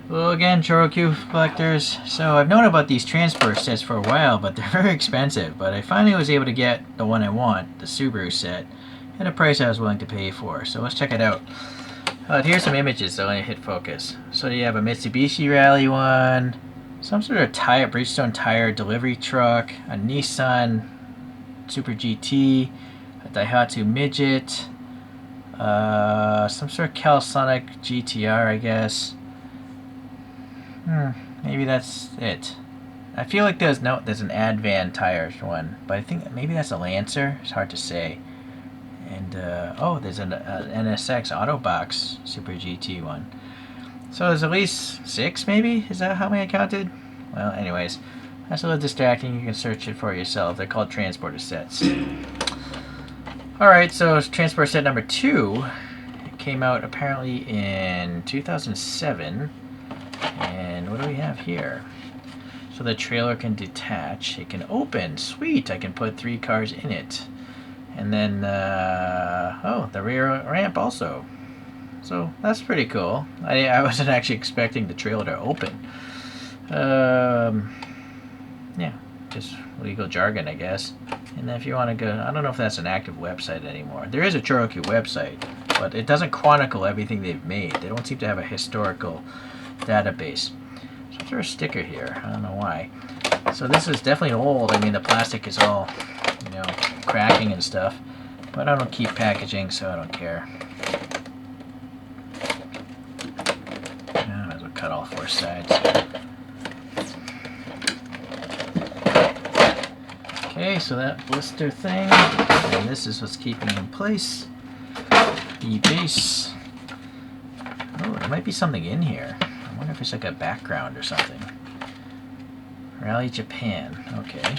Hello again, Choro-Q collectors. So I've known about these transport sets for a while, but they're very expensive. But I finally was able to get the one I want, the Subaru set, at a price I was willing to pay for. So let's check it out. Here's some images though. Let me hit focus. So you have a Mitsubishi Rally one, some sort of tire, Bridgestone tire delivery truck, a Nissan Super GT, a Daihatsu Midget, some sort of Calisonic GTR, I guess. Maybe that's it. I feel like there's an Advan tires one, but I think maybe that's a Lancer. It's hard to say. And oh, there's an NSX Autobox Super GT one. So there's at least 6, maybe? Is that how many I counted? Well, anyways, that's a little distracting. You can search it for yourself. They're called transporter sets. Alright, so transport set number 2. It came out apparently in 2007. And what do we have here? So the trailer can detach. It can open. Sweet! I can put 3 cars in it. And then, oh, the rear ramp also. So that's pretty cool. I wasn't actually expecting the trailer to open. Yeah, just legal jargon, I guess. And then if you want to go, I don't know if that's an active website anymore. There is a ChoroQ website, but it doesn't chronicle everything they've made. They don't seem to have a historical database. So there's a sticker here. I don't know why. So this is definitely old. I mean, the plastic is all, cracking and stuff. But I don't keep packaging, so I don't care. I might as well cut all 4 sides. Okay, so that blister thing, and this is what's keeping it in place. The base. Oh, there might be something in here. I wonder if it's like a background or something. Rally Japan. Okay.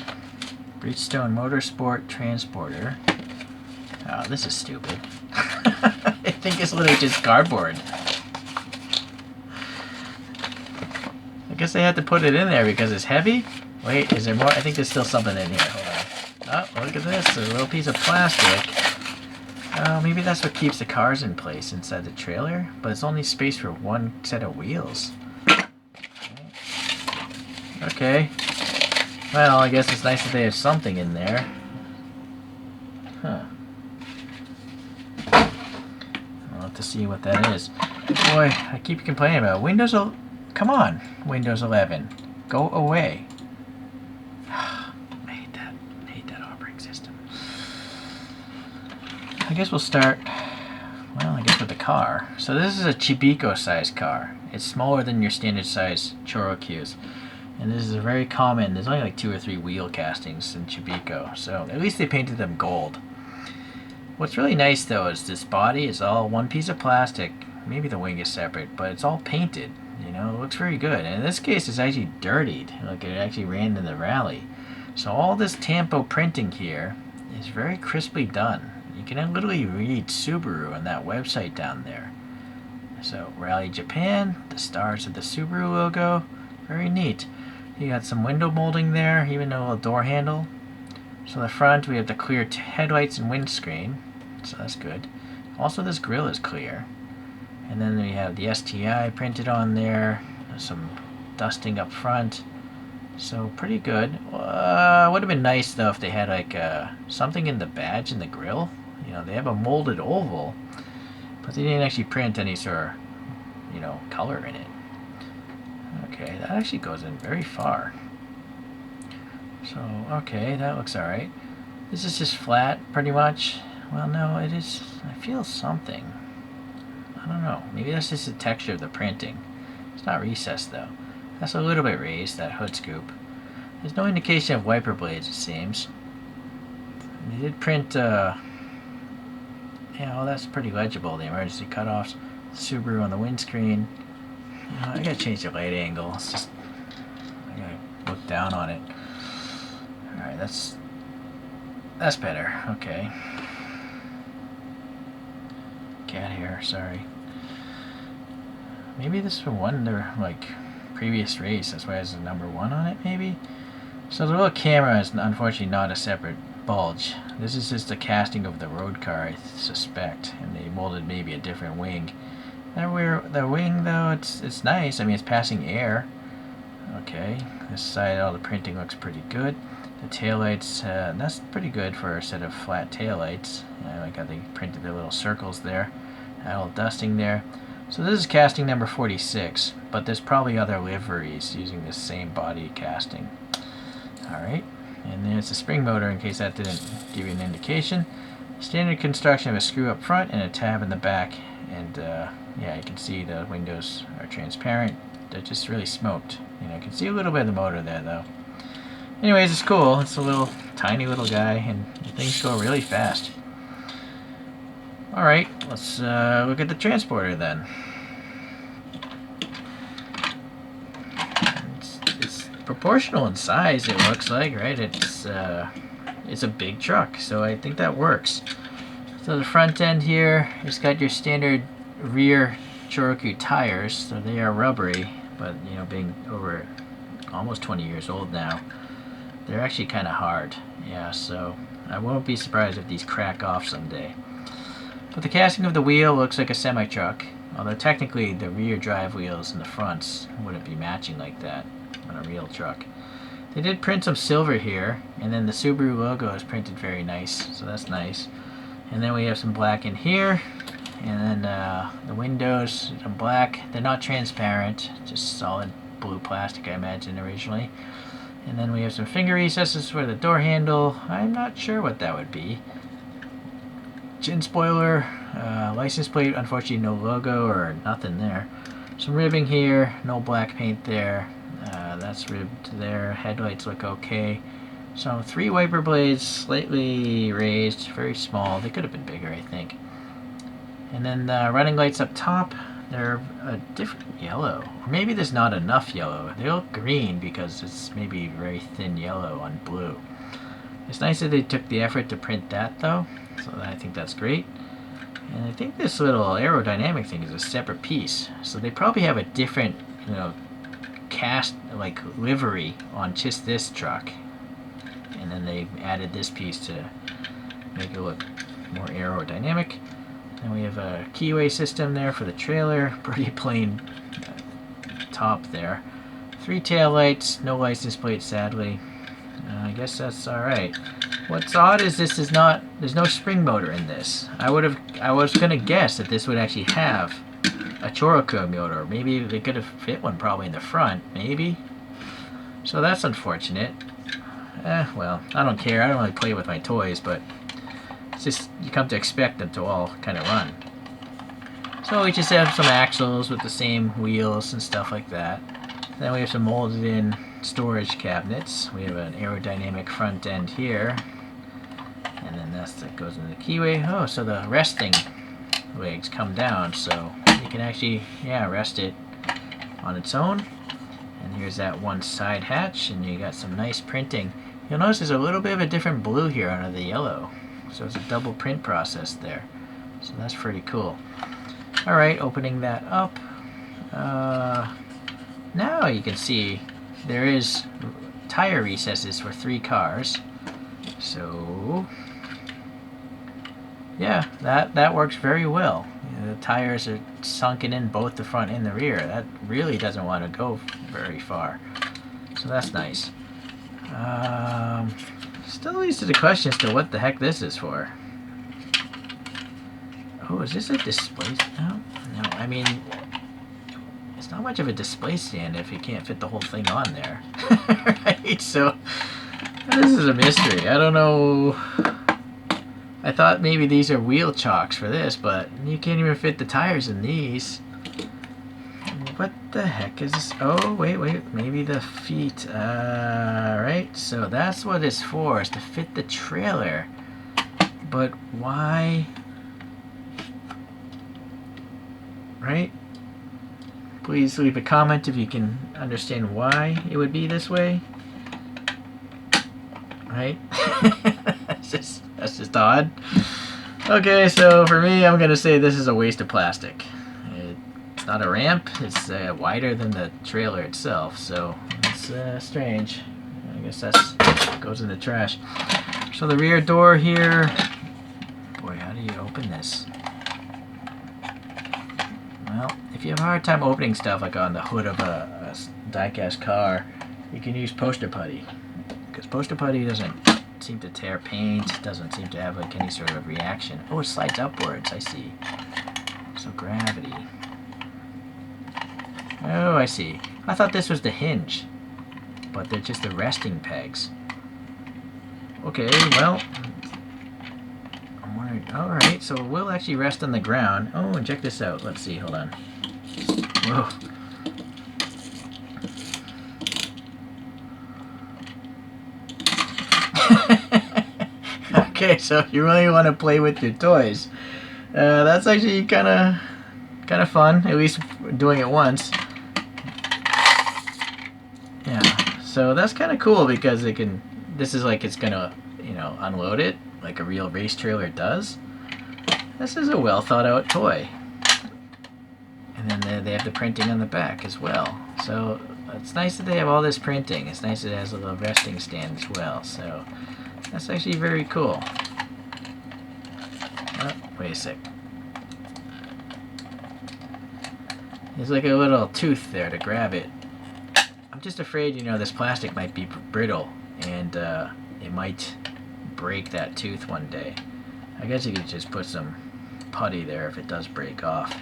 Bridgestone Motorsport Transporter. Oh, this is stupid. I think it's literally just cardboard. I guess they had to put it in there because it's heavy. Wait, is there more? I think there's still something in here. Hold on. Oh, look at this. A little piece of plastic. Oh, maybe that's what keeps the cars in place inside the trailer. But it's only space for 1 set of wheels. Okay. Well, I guess it's nice that they have something in there. Huh. I'll have to see what that is. Boy, I keep complaining about Windows. Come on, Windows 11. Go away. I hate that operating system. I guess we'll start, well, I guess with the car. So this is a Chibikko size car. It's smaller than your standard size Choro-Qs. And this is a very common, there's only like 2 or 3 wheel castings in Chibikko. So at least they painted them gold. What's really nice though is this body is all one piece of plastic. Maybe the wing is separate, but it's all painted. It looks very good. And in this case, it's actually dirtied. Like it actually ran in the rally. So all this tampo printing here is very crisply done. You can literally read Subaru on that website down there. So Rally Japan, the stars of the Subaru logo, very neat. You got some window molding there, even a little door handle. So the front, we have the clear headlights and windscreen, so that's good. Also, this grille is clear. And then we have the STI printed on there, some dusting up front. So pretty good. Would have been nice though if they had like something in the badge in the grille. They have a molded oval, but they didn't actually print any sort of, color in it. Okay, that actually goes in very far. So, okay, that looks alright. This is just flat, pretty much. Well, no, it is, I feel something. I don't know. Maybe that's just the texture of the printing. It's not recessed, though. That's a little bit raised, that hood scoop. There's no indication of wiper blades, it seems. They did print, yeah, well, that's pretty legible. The emergency cutoffs, Subaru on the windscreen. I gotta change the light angle. It's just, I gotta look down on it. Alright, that's better. Okay. Cat hair, sorry. Maybe this was one their previous race. That's why it has a number 1 on it, maybe. So the little camera is unfortunately not a separate bulge. This is just a casting of the road car, I suspect, and they molded maybe a different wing. The wing though, it's nice. I mean, it's passing air. Okay, this side all the printing looks pretty good. The taillights, that's pretty good for a set of flat taillights. I like how they printed their little circles there. A little dusting there. So this is casting number 46, but there's probably other liveries using the same body casting. Alright, and there's a spring motor in case that didn't give you an indication. Standard construction of a screw up front and a tab in the back. And yeah, you can see the windows are transparent. They're just really smoked. You know, you can see a little bit of the motor there though. Anyways, it's cool. It's a little tiny little guy, and things go really fast. Alright, let's look at the transporter then. It's proportional in size, it looks like, right? It's a big truck, so I think that works. So the front end here, it's got your standard rear ChoroQ tires, so they are rubbery, but you know, being over almost 20 years old now, they're actually kind of hard. Yeah, so I won't be surprised if these crack off someday. But the casting of the wheel looks like a semi-truck, although technically the rear drive wheels and the fronts wouldn't be matching like that on a real truck. They did print some silver here, and then the Subaru logo is printed very nice, so that's nice. And then we have some black in here, and then the windows are black. They're not transparent, just solid blue plastic I imagine originally. And then we have some finger recesses for the door handle. I'm not sure what that would be. Chin spoiler, license plate, unfortunately no logo or nothing there. Some ribbing here, no black paint there. That's ribbed there. Headlights look okay. So 3 wiper blades, slightly raised, very small. They could have been bigger, I think. And then the running lights up top, they're a different yellow. Or maybe there's not enough yellow. They look green because it's maybe very thin yellow on blue. It's nice that they took the effort to print that though, so I think that's great. And I think this little aerodynamic thing is a separate piece. So they probably have a different, you know, cast like livery on just this truck. And then they added this piece to make it look more aerodynamic. And we have a keyway system there for the trailer, pretty plain top there. 3 tail lights, no license plate sadly. I guess that's alright. What's odd is there's no spring motor in this. I was gonna guess that this would actually have a ChoroQ motor. Maybe they could have fit one probably in the front, maybe. So that's unfortunate. Well, I don't care. I don't really play with my toys, but it's just you come to expect them to all kind of run. So we just have some axles with the same wheels and stuff like that. Then we have some molded in storage cabinets. We have an aerodynamic front end here. And then that goes into the keyway. Oh, so the resting legs come down, so you can actually, yeah, rest it on its own. And here's that one side hatch, and you got some nice printing. You'll notice there's a little bit of a different blue here under the yellow. So it's a double print process there. So that's pretty cool. Alright, opening that up. Now you can see there is tire recesses for 3 cars. So yeah, that works very well. You know, the tires are sunken in both the front and the rear. That really doesn't want to go very far. So that's nice. Still leads to the question as to what the heck this is for. Oh, is this a display? No, I mean, it's not much of a display stand if you can't fit the whole thing on there. Right? So this is a mystery. I don't know. I thought maybe these are wheel chocks for this, but you can't even fit the tires in these. What the heck is this? Oh, wait, maybe the feet. Right, so that's what it's for, is to fit the trailer. But why? Right? Please leave a comment if you can understand why it would be this way. Right? That's just odd. Okay, so for me, I'm gonna say this is a waste of plastic. It's not a ramp. It's wider than the trailer itself, so it's strange. I guess that goes in the trash. So the rear door here. Boy, how do you open this? Well, if you have a hard time opening stuff like on the hood of a die-cast car, you can use poster putty. Because poster putty doesn't seem to tear paint, doesn't seem to have like any sort of reaction. Oh, it slides upwards, I see. So gravity. Oh, I see. I thought this was the hinge, but they're just the resting pegs. Okay, well, I'm wondering, alright, so we'll actually rest on the ground. Oh, and check this out. Let's see, hold on. Whoa. Okay, so if you really want to play with your toys, that's actually kind of fun. At least doing it once. Yeah, so that's kind of cool because it can. This is like it's gonna, you know, unload it like a real race trailer does. This is a well thought out toy. And then they have the printing on the back as well. So it's nice that they have all this printing. It's nice that it has a little resting stand as well. So that's actually very cool. Oh, wait a sec. There's like a little tooth there to grab it. I'm just afraid, you know, this plastic might be brittle and it might break that tooth one day. I guess you could just put some putty there if it does break off.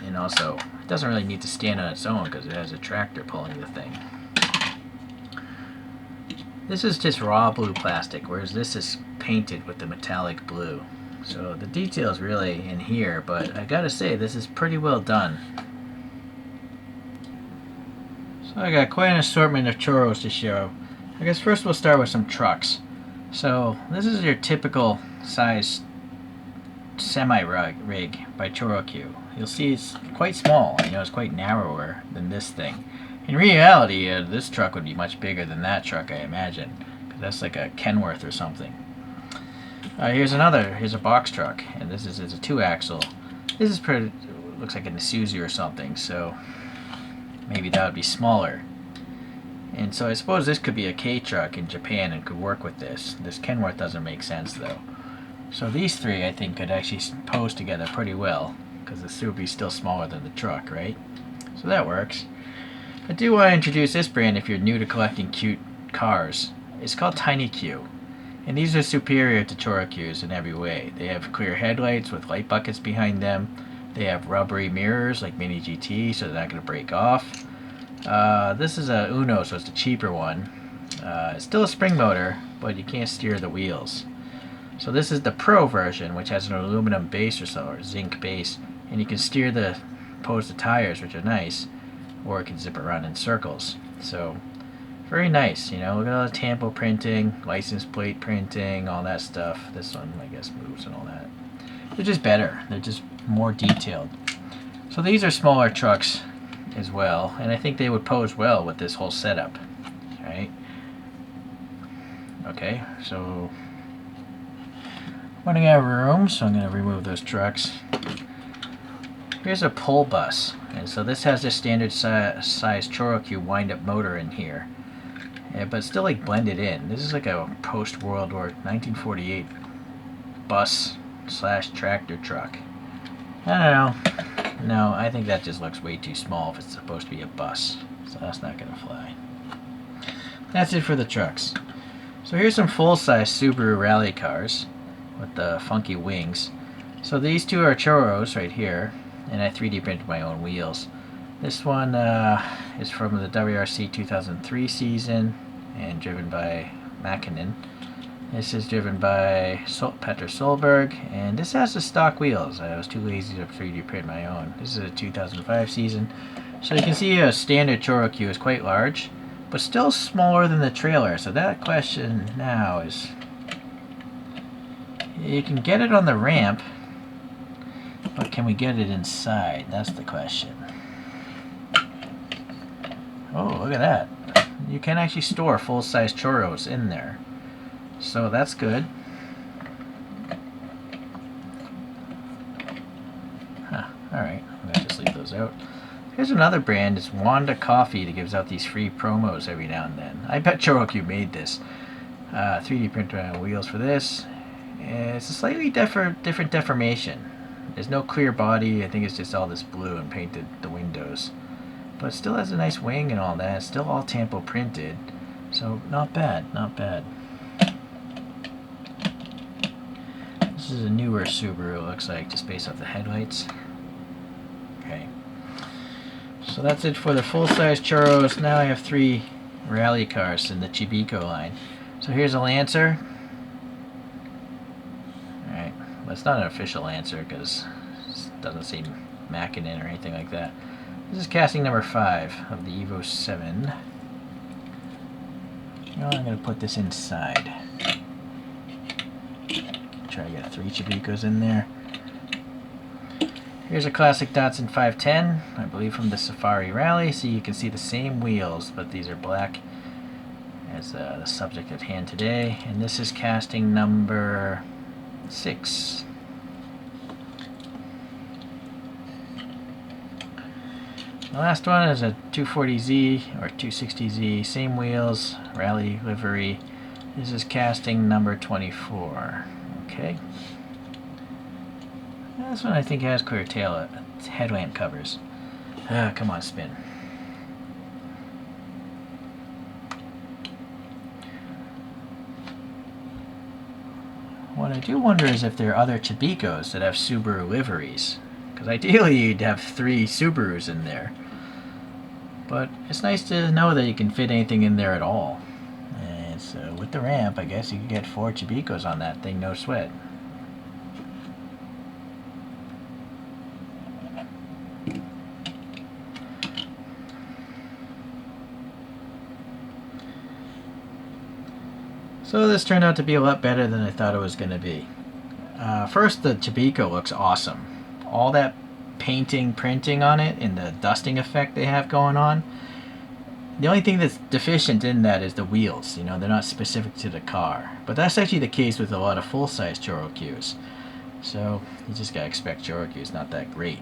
And also, it doesn't really need to stand on its own because it has a tractor pulling the thing. This is just raw blue plastic, whereas this is painted with the metallic blue. So the detail is really in here, but I gotta say, this is pretty well done. So I got quite an assortment of choros to show. I guess first we'll start with some trucks. So this is your typical size semi-rig by Choro-Q. You'll see it's quite small, you know, it's quite narrower than this thing. In reality, this truck would be much bigger than that truck, I imagine, because that's like a Kenworth or something. Here's a box truck, and this is a 2-axle. This is pretty, looks like an Isuzu or something, so maybe that would be smaller. And so I suppose this could be a K truck in Japan and could work with this. This Kenworth doesn't make sense though. So these three I think could actually pose together pretty well, because the SUV is still smaller than the truck, right? So that works. I do want to introduce this brand if you're new to collecting cute cars. It's called Tiny Q. And these are superior to Choro-Qs in every way. They have clear headlights with light buckets behind them. They have rubbery mirrors like Mini GT, so they're not going to break off. This is a Uno, so it's the cheaper one. It's still a spring motor, but you can't steer the wheels. So this is the Pro version, which has an aluminum base or so, or zinc base, and you can steer the tires, which are nice, or it can zip around in circles. So very nice, you know. Look at all the tampo printing, license plate printing, all that stuff. This one, I guess, moves and all that. They're just better. They're just more detailed. So these are smaller trucks as well, and I think they would pose well with this whole setup. Right? Okay, so running out of room, so I'm going to remove those trucks. Here's a pull bus, and so this has a standard size Choro-Q wind-up motor in here, but it's still like blended in. This is like a post-World War 1948 bus / tractor truck. I don't know. No, I think that just looks way too small if it's supposed to be a bus, so that's not going to fly. That's it for the trucks. So here's some full-size Subaru rally cars with the funky wings. So these two are Choros right here, and I 3D printed my own wheels. This one is from the WRC 2003 season and driven by Makinen. This is driven by Petter Solberg, and this has the stock wheels. I was too lazy to 3D print my own. This is a 2005 season. So you can see a standard Choro-Q is quite large, but still smaller than the trailer. So that question now is, you can get it on the ramp, but can we get it inside? That's the question. Oh, look at that. You can actually store full-size Choros in there. So that's good. Huh, alright, I'm going to just leave those out. Here's another brand. It's Wanda Coffee that gives out these free promos every now and then. I bet Choro-Q made this. 3D printer on wheels for this. It's a slightly different deformation. There's no clear body. I think it's just all this blue and painted the windows. But it still has a nice wing and all that. It's still all tampo printed. So not bad, not bad. This is a newer Subaru, it looks like, just based off the headlights. Okay. So that's it for the full-size Choros. Now I have 3 rally cars in the Chibikko line. So here's a Lancer. Alright, well, it's not an official Lancer because it doesn't seem macking in or anything like that. This is casting number 5 of the Evo 7. Now I'm going to put this inside. Try to get 3 Chibikkos in there. Here's a classic Datsun 510, I believe from the Safari Rally. So you can see the same wheels, but these are black as the subject at hand today. And this is casting number 6. The last one is a 240Z or 260Z, same wheels, rally livery. This is casting number 24. Okay. This one I think has clear tail headlamp covers. Come on, spin. What I do wonder is if there are other Chibikkos that have Subaru liveries. Because ideally you'd have 3 Subarus in there. But it's nice to know that you can fit anything in there at all. And so with the ramp, I guess you could get 4 Chibikkos on that thing, no sweat. So this turned out to be a lot better than I thought it was going to be. First, the Chibikko looks awesome. All that painting, printing on it, and the dusting effect they have going on. The only thing that's deficient in that is the wheels. You know, they're not specific to the car. But that's actually the case with a lot of full-size Choro-Qs. So you just gotta expect Choro-Q's not that great.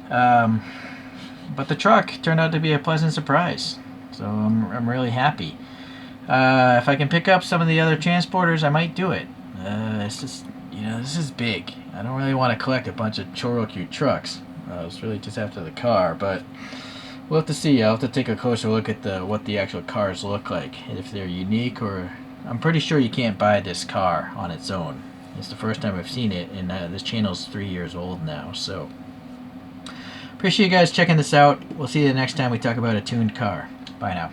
But the truck turned out to be a pleasant surprise. So I'm really happy. If I can pick up some of the other transporters, I might do it. It's just, you know, this is big. I don't really want to collect a bunch of Choro-Q trucks. I was really just after the car, but we'll have to see. I'll have to take a closer look at what the actual cars look like, and if they're unique, or I'm pretty sure you can't buy this car on its own. It's the first time I've seen it, and this channel's 3 years old now, so appreciate you guys checking this out. We'll see you the next time we talk about a tuned car. Bye now.